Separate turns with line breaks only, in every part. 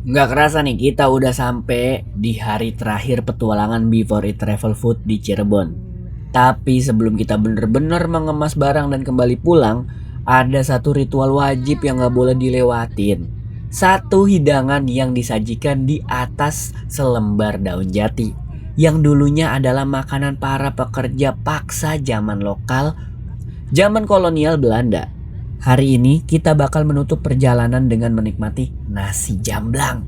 Nggak kerasa nih kita udah sampai di hari terakhir petualangan Before It Travel Food di Cirebon. Tapi sebelum kita bener-bener mengemas barang dan kembali pulang, ada satu ritual wajib yang nggak boleh dilewatin. Satu hidangan yang disajikan di atas selembar daun jati, yang dulunya adalah makanan para pekerja paksa zaman lokal, zaman kolonial Belanda. Hari ini kita bakal menutup perjalanan dengan menikmati nasi jamblang.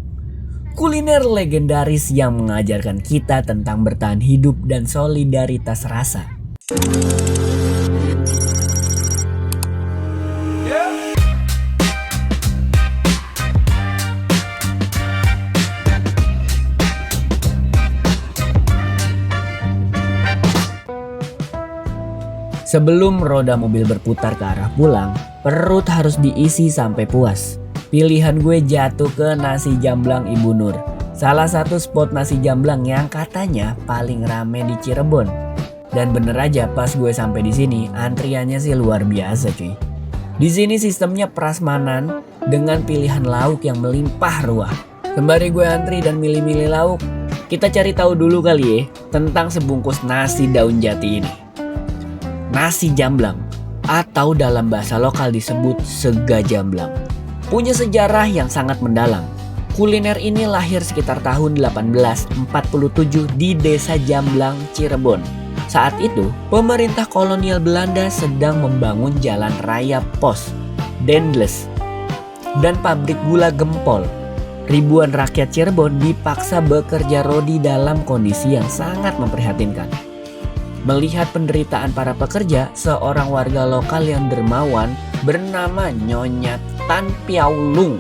Kuliner legendaris yang mengajarkan kita tentang bertahan hidup dan solidaritas rasa. Sebelum roda mobil berputar ke arah pulang, perut harus diisi sampai puas. Pilihan gue jatuh ke nasi jamblang Ibu Nur. Salah satu spot nasi jamblang yang katanya paling rame di Cirebon. Dan bener aja pas gue sampai di sini, antriannya sih luar biasa cuy. Di sini sistemnya prasmanan dengan pilihan lauk yang melimpah ruah. Sembari gue antri dan milih-milih lauk, kita cari tahu dulu kali ya tentang sebungkus nasi daun jati ini. Nasi jamblang atau dalam bahasa lokal disebut sega jamblang punya sejarah yang sangat mendalam. Kuliner ini lahir sekitar tahun 1847 di Desa Jamblang, Cirebon. Saat itu, pemerintah kolonial Belanda sedang membangun jalan raya pos, Dendles, dan pabrik gula Gempol. Ribuan rakyat Cirebon dipaksa bekerja rodi dalam kondisi yang sangat memprihatinkan. Melihat penderitaan para pekerja, seorang warga lokal yang dermawan bernama Nyonya Tan Piao Lung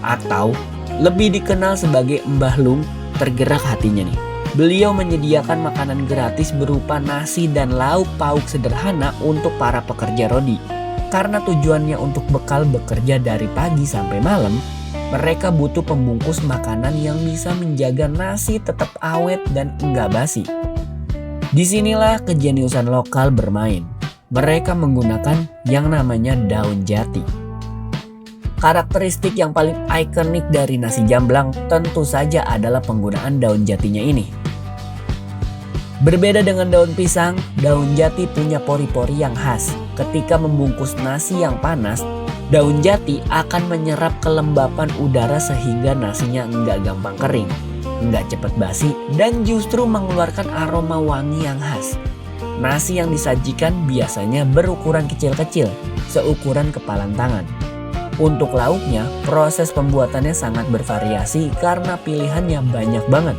atau lebih dikenal sebagai Mbah Lung tergerak hatinya nih. Beliau menyediakan makanan gratis berupa nasi dan lauk pauk sederhana untuk para pekerja rodi. Karena tujuannya untuk bekal bekerja dari pagi sampai malam, mereka butuh pembungkus makanan yang bisa menjaga nasi tetap awet dan enggak basi. Disinilah kejeniusan lokal bermain. Mereka menggunakan yang namanya daun jati. Karakteristik yang paling ikonik dari nasi jamblang tentu saja adalah penggunaan daun jatinya ini. Berbeda dengan daun pisang, daun jati punya pori-pori yang khas. Ketika membungkus nasi yang panas, daun jati akan menyerap kelembapan udara sehingga nasinya enggak gampang kering, enggak cepat basi, dan justru mengeluarkan aroma wangi yang khas. Nasi yang disajikan biasanya berukuran kecil-kecil, seukuran kepalan tangan. Untuk lauknya, proses pembuatannya sangat bervariasi karena pilihannya banyak banget.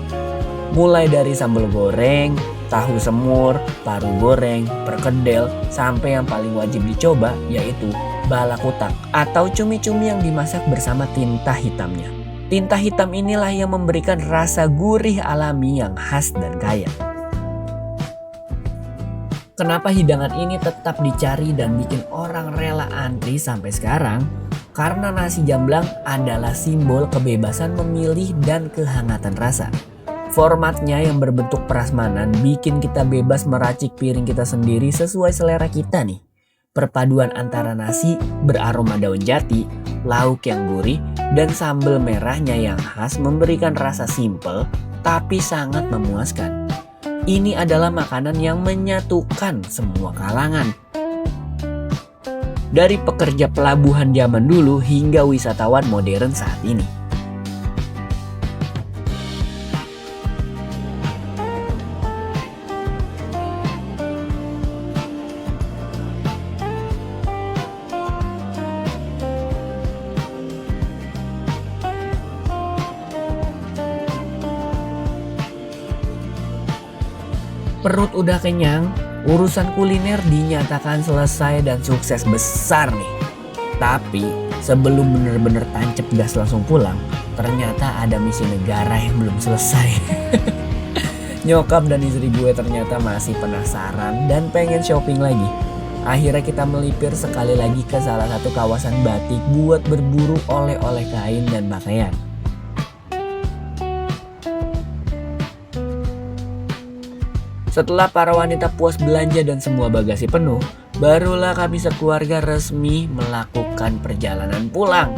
Mulai dari sambal goreng, tahu semur, paru goreng, perkedel, sampai yang paling wajib dicoba yaitu balakutak atau cumi-cumi yang dimasak bersama tinta hitamnya. Tinta hitam inilah yang memberikan rasa gurih alami yang khas dan kaya. Kenapa hidangan ini tetap dicari dan bikin orang rela antri sampai sekarang? Karena nasi jamblang adalah simbol kebebasan memilih dan kehangatan rasa. Formatnya yang berbentuk prasmanan bikin kita bebas meracik piring kita sendiri sesuai selera kita nih. Perpaduan antara nasi beraroma daun jati, lauk yang gurih, dan sambal merahnya yang khas memberikan rasa simpel tapi sangat memuaskan. Ini adalah makanan yang menyatukan semua kalangan. Dari pekerja pelabuhan zaman dulu hingga wisatawan modern saat ini. Perut udah kenyang, urusan kuliner dinyatakan selesai dan sukses besar nih. Tapi sebelum bener-bener tancap gas langsung pulang, ternyata ada misi negara yang belum selesai. Nyokap dan istri gue ternyata masih penasaran dan pengen shopping lagi. Akhirnya kita melipir sekali lagi ke salah satu kawasan batik buat berburu oleh-oleh kain dan pakaian. Setelah para wanita puas belanja dan semua bagasi penuh, barulah kami sekeluarga resmi melakukan perjalanan pulang.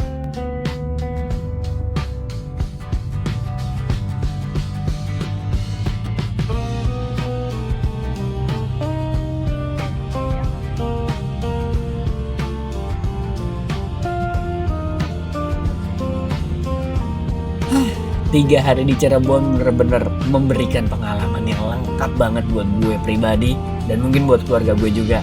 3 hari di Cirebon bener-bener memberikan pengalaman yang lengkap banget buat gue pribadi dan mungkin buat keluarga gue juga.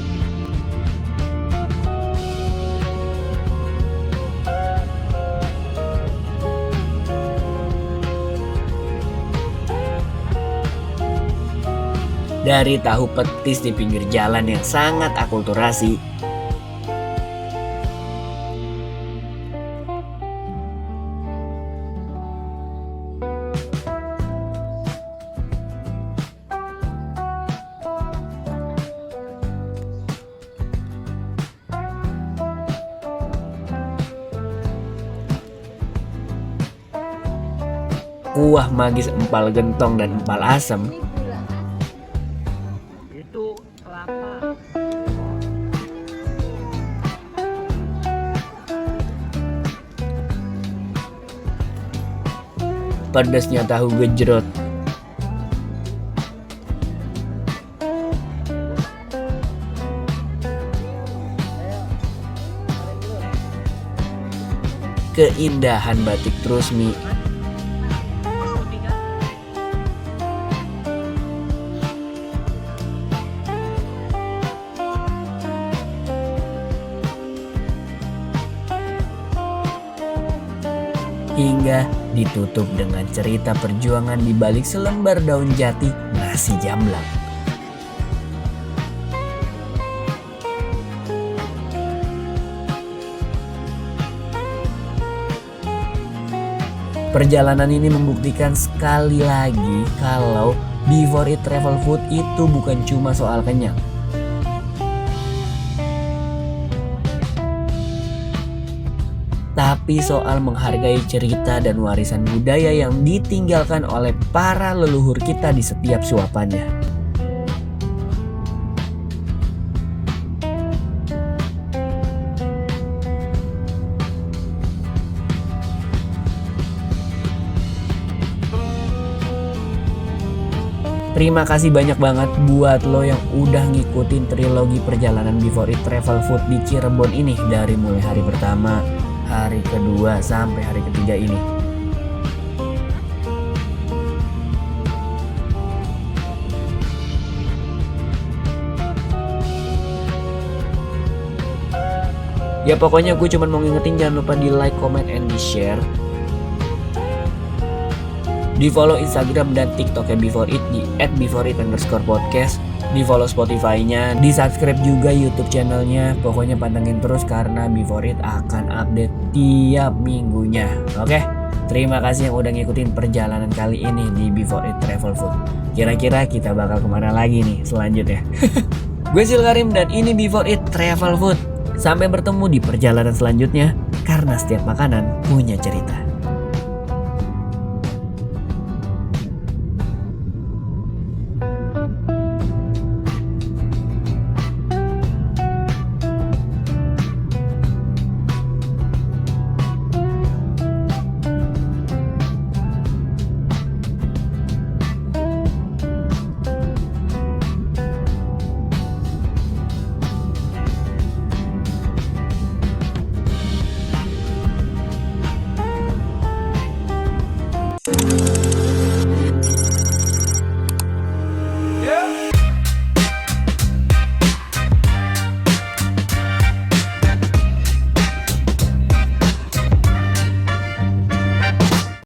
Dari tahu petis di pinggir jalan yang sangat akulturasi, kuah magis empal gentong dan empal asem,
Itu kelapa.
pedasnya tahu gejrot, keindahan batik trusmi, hingga ditutup dengan cerita perjuangan di balik selembar daun jati nasi jamblang. Perjalanan ini membuktikan sekali lagi kalau Before It Travel Food itu bukan cuma soal kenyang, tapi soal menghargai cerita dan warisan budaya yang ditinggalkan oleh para leluhur kita di setiap suapannya. Terima kasih banyak banget buat lo yang udah ngikutin trilogi perjalanan Before It Travel Food di Cirebon ini dari mulai hari pertama, hari kedua sampai hari ketiga ini. Ya pokoknya gue cuma mau ngingetin jangan lupa di like, comment, and di share. Di follow Instagram dan TikToknya Before It di @beforit_podcast. Di follow Spotify-nya, di subscribe juga YouTube channelnya. Pokoknya pantengin terus karena Before It akan update tiap minggunya. Oke, terima kasih yang udah ngikutin perjalanan kali ini di Before It Travel Food. Kira-kira kita bakal kemana lagi nih selanjutnya? Gue Sil Karim dan ini Before It Travel Food. Sampai bertemu di perjalanan selanjutnya karena setiap makanan punya cerita.